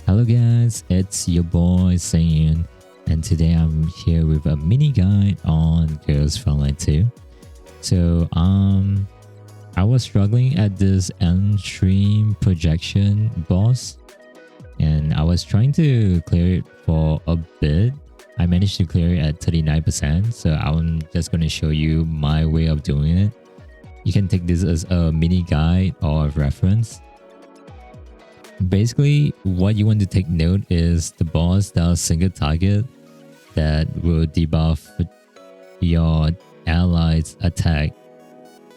Hello guys, it's your boy Sayan, and today I'm here with a mini guide on Girls Frontline 2. So I was struggling at this end stream projection boss, and I was trying to clear it for a bit. I managed to clear it at 39%, so I'm just going to show you my way of doing it. You can take this as a mini guide or reference. Basically, what you want to take note is the boss does single target that will debuff your allies' attack.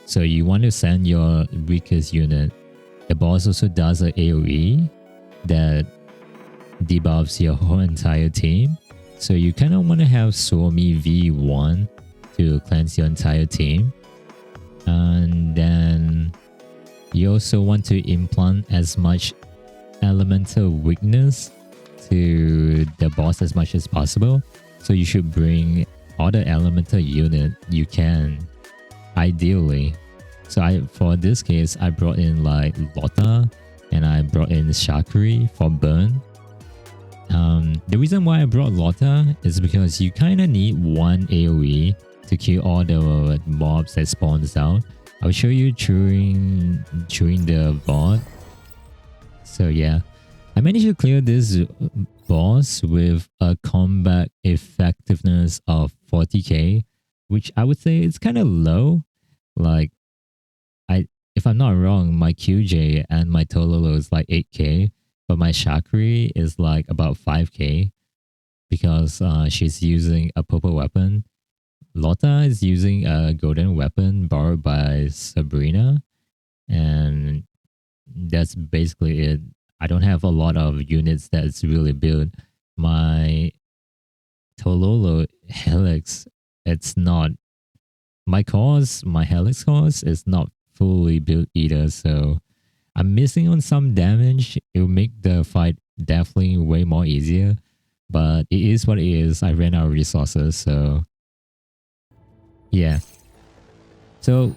So you want to send your weakest unit. The boss also does an AoE that debuffs your whole entire team. So you kind of want to have Suomi V1 to cleanse your entire team. And then you also want to implant as much elemental weakness to the boss as much as possible. So you should bring all the elemental unit you can, ideally. So for this case, I brought in like Lotta and I brought in Shakri for burn. The reason why I brought Lotta is because you kind of need one AoE to kill all the mobs that spawns out. I'll show you during the VOD. So yeah, I managed to clear this boss with a combat effectiveness of 40k, which I would say is kind of low. Like, if I'm not wrong, my QJ and my Tololo is like 8k, but my Shakri is like about 5k because she's using a purple weapon. Lotta is using a golden weapon borrowed by Sabrina, and that's basically it. I don't have a lot of units that's really built. My Tololo Helix, it's not my Helix cause is not fully built either, so I'm missing on some damage. It will make the fight definitely way more easier, but it is what it is. I ran out of resources, so yeah. So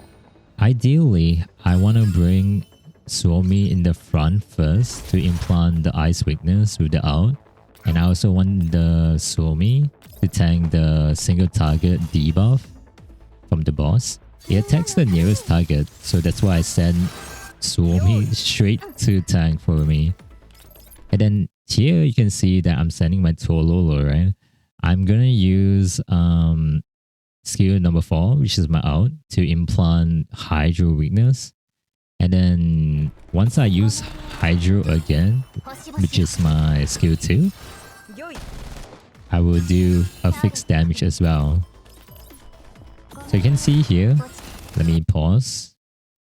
ideally, I want to bring Suomi in the front first to implant the ice weakness with the ult, and I also want the Suomi to tank the single target debuff from the boss. It attacks the nearest target, so that's why I send Suomi straight to tank for me. And then here you can see that I'm sending my Tololo, right? I'm gonna use skill number 4, which is my ult, to implant Hydro weakness. And then once I use Hydro again, which is my skill 2, I will do a fixed damage as well. So you can see here, let me pause.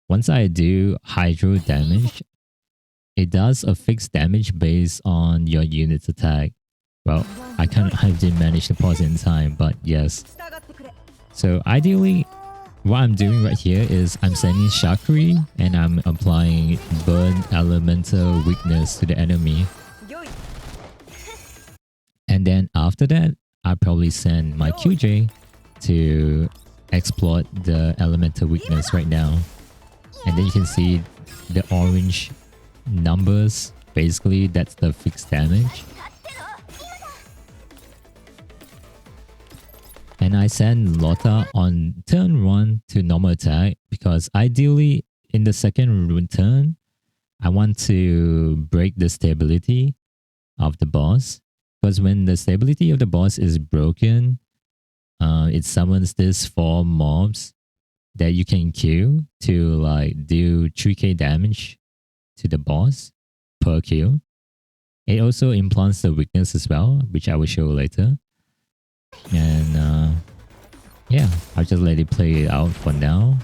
Once I do Hydro damage, it does a fixed damage based on your unit's attack. Well, I didn't manage to pause in time, but yes. So ideally, what I'm doing right here is I'm sending Shakri and I'm applying Burn Elemental Weakness to the enemy. And then after that, I'll probably send my QJ to exploit the Elemental Weakness right now. And then you can see the orange numbers. Basically, that's the fixed damage. And I send Lotta on turn 1 to normal attack because ideally in the second turn, I want to break the stability of the boss. Because when the stability of the boss is broken, it summons these 4 mobs that you can kill to like do 3k damage to the boss per kill. It also implants the weakness as well, which I will show later. And yeah, I'll just let it play it out for now.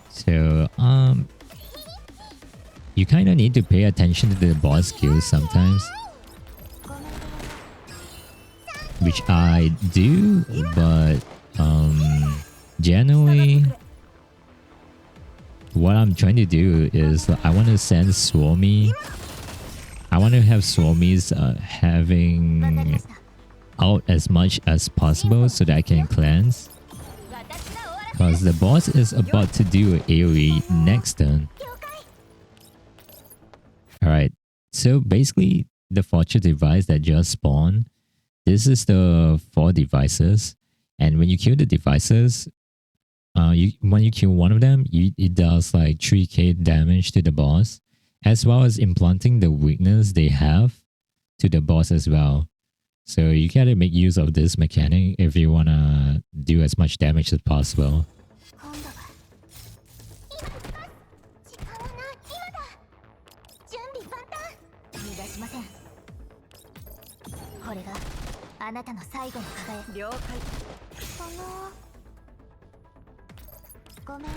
So you kind of need to pay attention to the boss skills sometimes, which I do, but generally what I'm trying to do is I want to send Suomi. I want to have Suomi's having out as much as possible so that I can cleanse. Because the boss is about to do an AoE next turn. So basically, the fortress device that just spawned, this is the 4 devices. And when you kill the devices, when you kill one of them, it does like 3k damage to the boss, as well as implanting the weakness they have to the boss as well. So you gotta make use of this mechanic if you wanna do as much damage as possible. 今度は時間はない今だ準備万端逃がしませんこれがあなたの最後の輝き了解ご命令を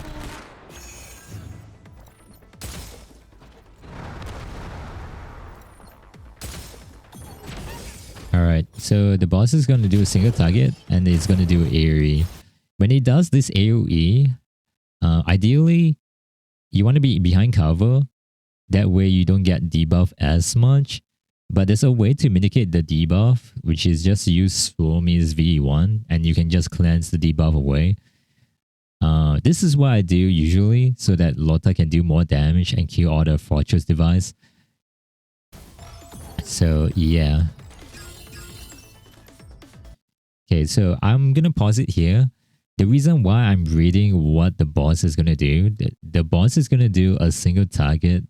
Alright, so the boss is gonna do a single target and it's gonna do AoE. When it does this AoE, ideally, you want to be behind cover. That way you don't get debuff as much. But there's a way to mitigate the debuff, which is just use Suomi's VE1 and you can just cleanse the debuff away. This is what I do usually so that Lotta can do more damage and kill all the fortress device. So yeah. Okay, so I'm gonna pause it here. The reason why I'm reading what the boss is gonna do, the boss is gonna do a single target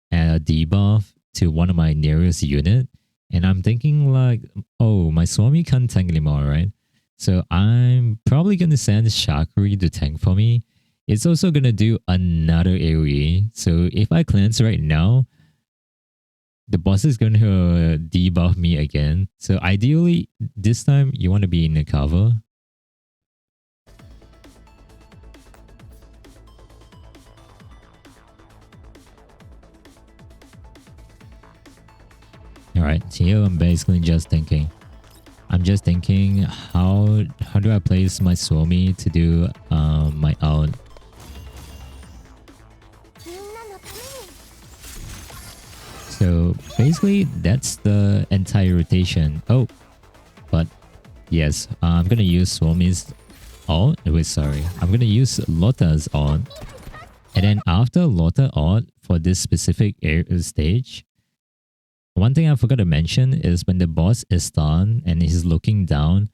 and a debuff to one of my nearest unit. And I'm thinking like, oh, my Swami can't tank anymore, right? So I'm probably gonna send Shakri to tank for me. It's also gonna do another AoE. So if I cleanse right now, the boss is gonna debuff me again. So ideally, this time you want to be in the cover. Alright, so here I'm basically just thinking. I'm just thinking how do I place my Suomi to do my ult. So basically that's the entire rotation. Oh, but yes, I'm gonna use Suomi's ult. Wait, sorry. I'm gonna use Lotta's ult. And then after Lotta ult for this specific stage, one thing I forgot to mention is when the boss is stunned and he's looking down,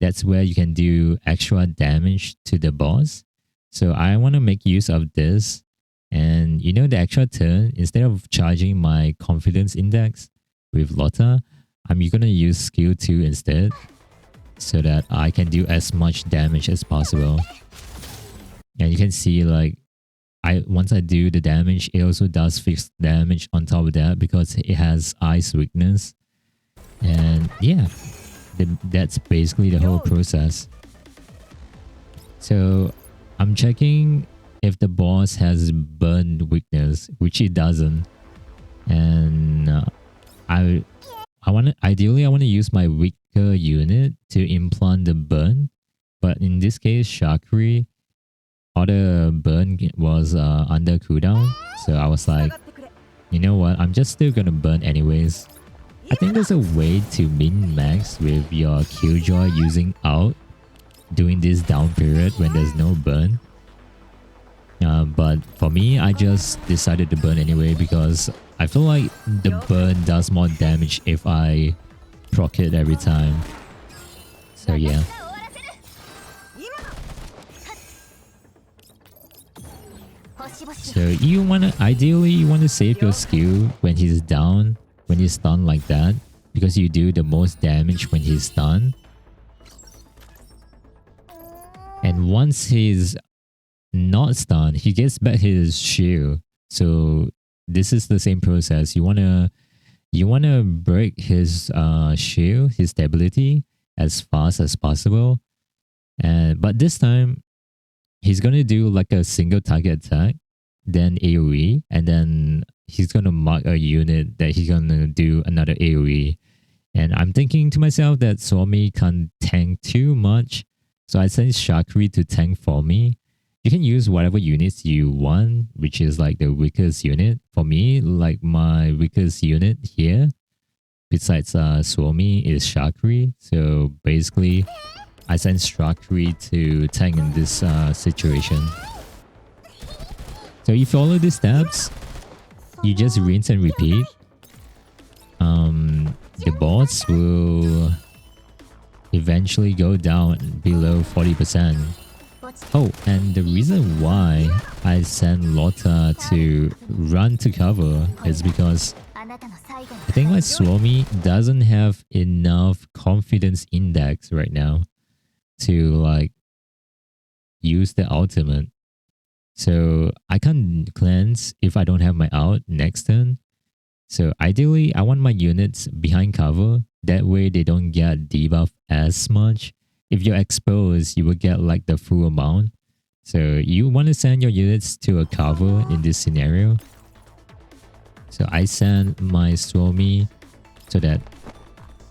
that's where you can do extra damage to the boss. So I want to make use of this. And you know the extra turn, instead of charging my confidence index with Lotta, I'm going to use skill 2 instead so that I can do as much damage as possible. And you can see like once I do the damage, it also does fixed damage on top of that because it has ice weakness. And yeah, that's basically the whole process. So I'm checking if the boss has burn weakness, which it doesn't. And ideally I want to use my weaker unit to implant the burn. But in this case, Shakri, all the burn was under cooldown, so I was like, you know what, I'm just still gonna burn anyways. I think there's a way to min-max with your Killjoy using ult during this down period when there's no burn. But for me, I just decided to burn anyway because I feel like the burn does more damage if I proc it every time. So yeah. So ideally you want to save your skill when he's down, when he's stunned like that, because you do the most damage when he's stunned. And once he's not stunned, he gets back his shield. So this is the same process. You wanna break his shield, his stability as fast as possible. But this time he's gonna do like a single target attack, then AoE, and then he's gonna mark a unit that he's gonna do another AoE. And I'm thinking to myself that Suomi can't tank too much, so I sent Shakri to tank for me. You can use whatever units you want, which is like the weakest unit. For me, like my weakest unit here, besides Suomi, is Shakri. So basically, I sent Shakri to tank in this situation. So you follow these steps, you just rinse and repeat. boss will eventually go down below 40%. Oh, and the reason why I sent Lotta to run to cover is because I think my Suomi doesn't have enough confidence index right now to like use the ultimate. So I can't cleanse if I don't have my ult next turn. So ideally, I want my units behind cover. That way they don't get debuff as much. If you're exposed, you will get like the full amount. So you want to send your units to a cover in this scenario. So I send my Suomi so that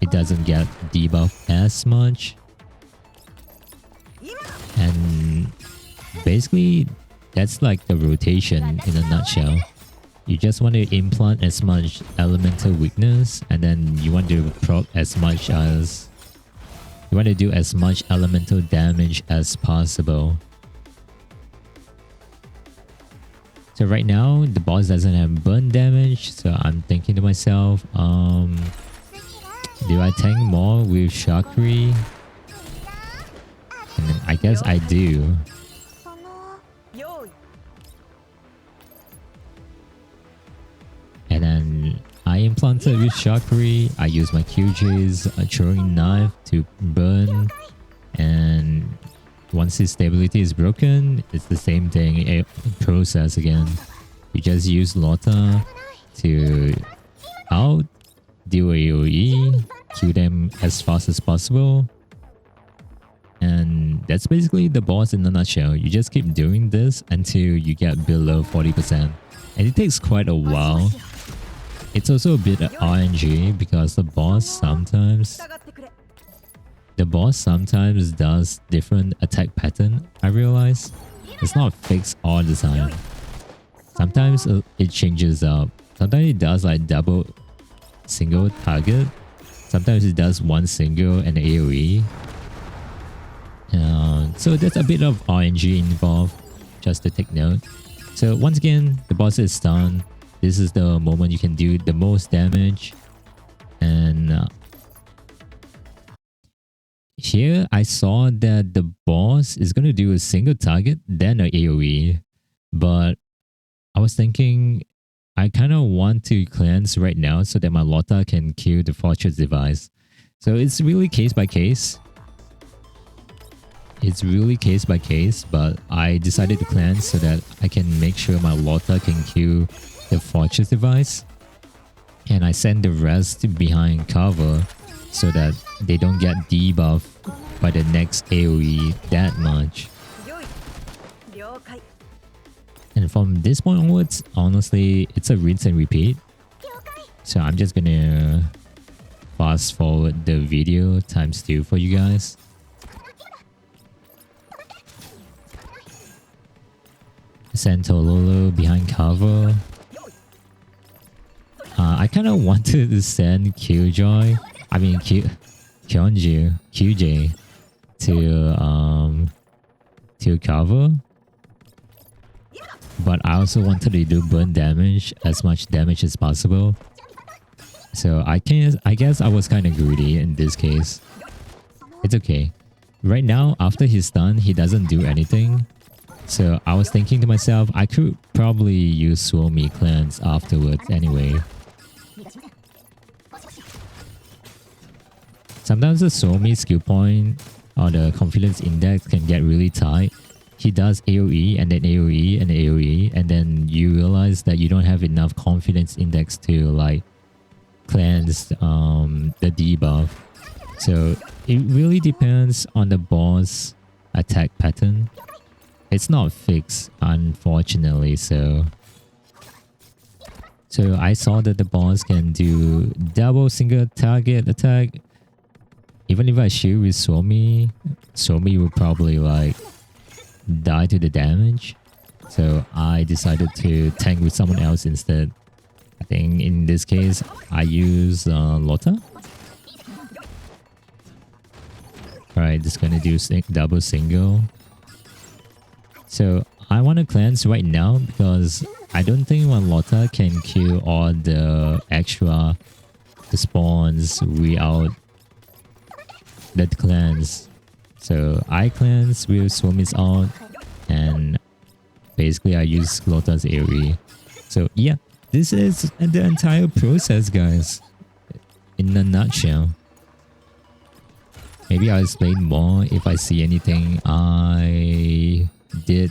it doesn't get debuff as much. And basically, that's like the rotation in a nutshell. You just want to implant as much elemental weakness, and then you want to proc as much as... You want to do as much elemental damage as possible. So right now, the boss doesn't have burn damage, so I'm thinking to myself, do I tank more with Shakri? And then I guess I do. And then I implanted with Shakri. I use my QJ's throwing knife to burn. And once his stability is broken, it's the same thing, a process again. You just use Lotta to out, do AoE, kill them as fast as possible. And that's basically the boss in a nutshell. You just keep doing this until you get below 40%. And it takes quite a while. It's also a bit RNG because the boss sometimes does different attack pattern, I realize. It's not fixed all the time. Sometimes it changes up. Sometimes it does like double single target. Sometimes it does one single and AoE. So there's a bit of RNG involved, just to take note. So once again, the boss is done. This is the moment you can do the most damage. And here I saw that the boss is going to do a single target, then an AoE. But I was thinking I kind of want to cleanse right now so that my Lotta can kill the Fortress device. So it's really case by case. It's really case by case, but I decided to cleanse so that I can make sure my Lotta can kill the Fortress device. And I send the rest behind cover so that they don't get debuffed by the next AoE that much. And from this point onwards, honestly, it's a rinse and repeat. So I'm just gonna fast forward the video ×2 for you guys. Send Tololo behind cover. I kind of wanted to send QJ to cover, but I also wanted to do burn damage, as much damage as possible. So I guess I was kind of greedy in this case. It's okay. Right now, after he's done, he doesn't do anything. So I was thinking to myself, I could probably use Suomi cleanse afterwards anyway. Sometimes the Suomi skill point or the confidence index can get really tight. He does AoE and then AoE and AoE, and then you realize that you don't have enough confidence index to like cleanse the debuff. So it really depends on the boss attack pattern. It's not fixed, unfortunately, so I saw that the boss can do double single target attack. Even if I shoot with Suomi will probably like die to the damage. So I decided to tank with someone else instead. I think in this case, I use Lotta. Alright, just gonna do double single. So I want to cleanse right now because I don't think one Lotta can kill all the extra the spawns, we out the clans. So I cleanse with Swarmy's out, and basically I use Lota's AoE. So yeah, this is the entire process, guys, in a nutshell. Maybe I'll explain more if I see anything I did.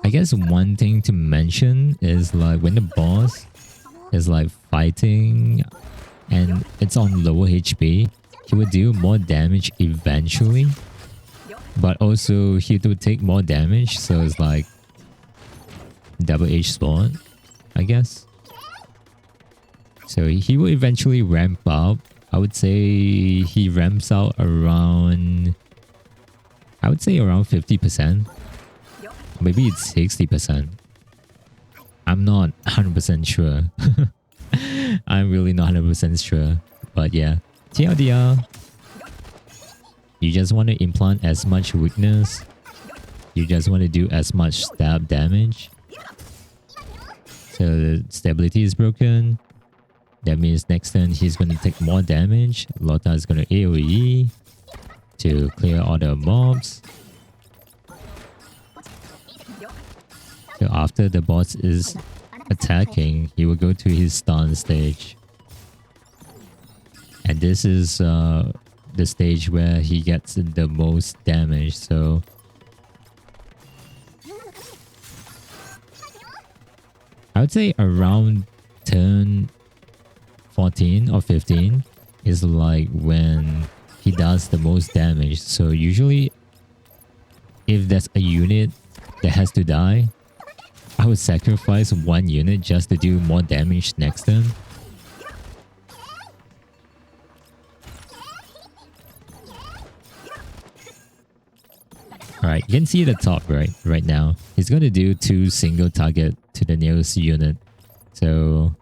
I guess one thing to mention is like when the boss is like fighting and it's on lower HP, he will do more damage eventually, but also he will take more damage, so it's like double-edged sword, I guess. So he will eventually ramp up. I would say he ramps out around, I would say around 50%. Maybe it's 60%. I'm not 100% sure. I'm really not 100% sure. But yeah, TLDR, you just want to implant as much weakness. You just want to do as much stab damage. So the stability is broken. That means next turn he's going to take more damage. Lota is going to AoE to clear all the mobs. So after the boss is attacking, he will go to his stun stage. And this is the stage where he gets the most damage. So I would say around turn 14 or 15 is like when he does the most damage. So usually if there's a unit that has to die, I would sacrifice one unit just to do more damage next turn. Alright, you can see the top right now. He's going to do 2 single target to the nearest unit. So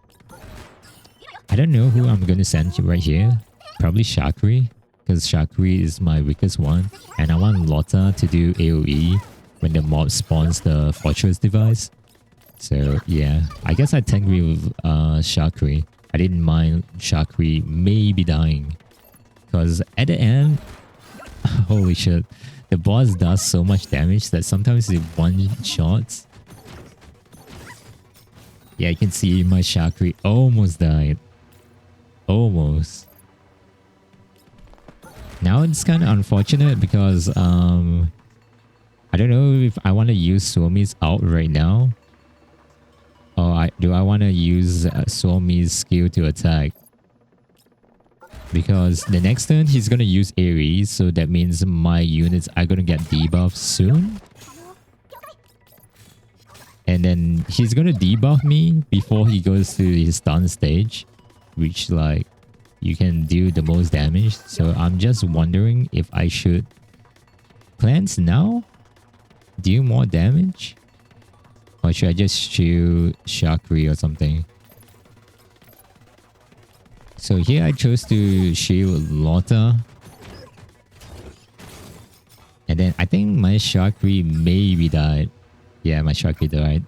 I don't know who I'm going to send right here. Probably Shakri, because Shakri is my weakest one. And I want Lotta to do AoE when the mob spawns the fortress device. So yeah, I guess I tank with Shakri. I didn't mind Shakri maybe dying. Because at the end, holy shit, the boss does so much damage that sometimes it one-shots. Yeah, you can see my Shakri almost died. Almost. Now it's kind of unfortunate because I don't know if I want to use Swarmy's out right now. Or do I want to use Swarmy's skill to attack? Because the next turn he's going to use Ares, so that means my units are going to get debuffed soon. And then he's going to debuff me before he goes to his stun stage, which like you can do the most damage. So I'm just wondering if I should cleanse now, do more damage, or should I just shoot Shakri or something? So here I chose to shield Lotta. And then I think my Shakri maybe died. Yeah, my Shakri died.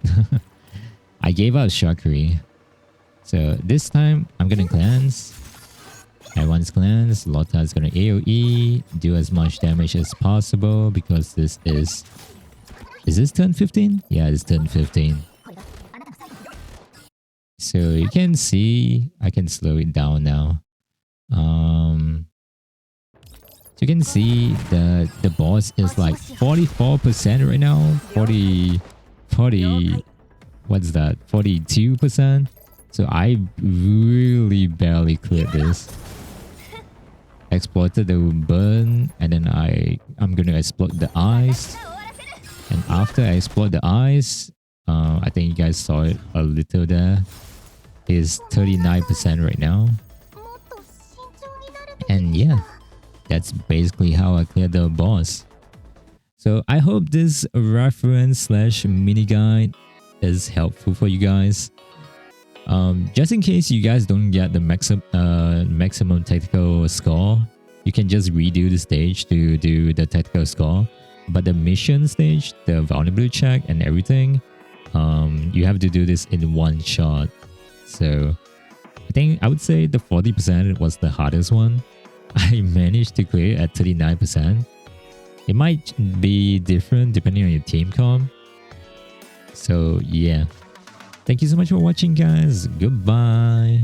I gave out Shakri. So this time I'm gonna cleanse. And once cleansed, Lotta is gonna AoE, do as much damage as possible because this is... Is this turn 15? Yeah, it's turn 15. So you can see, I can slow it down now. So you can see the boss is like 44% right now. 40, what's that? 42%. So I really barely cleared this. Exploited the burn, and then I'm gonna exploit the ice. And after I exploit the ice, I think you guys saw it a little there. Is 39% right now. And yeah, that's basically how I cleared the boss. So I hope this reference / mini guide is helpful for you guys. Just in case you guys don't get the maximum tactical score, you can just redo the stage to do the tactical score. But the mission stage, the vulnerability check and everything, You have to do this in one shot. So I think I would say the 40% was the hardest one. I managed to clear at 39%. It might be different depending on your team comp. So yeah. Thank you so much for watching, guys. Goodbye.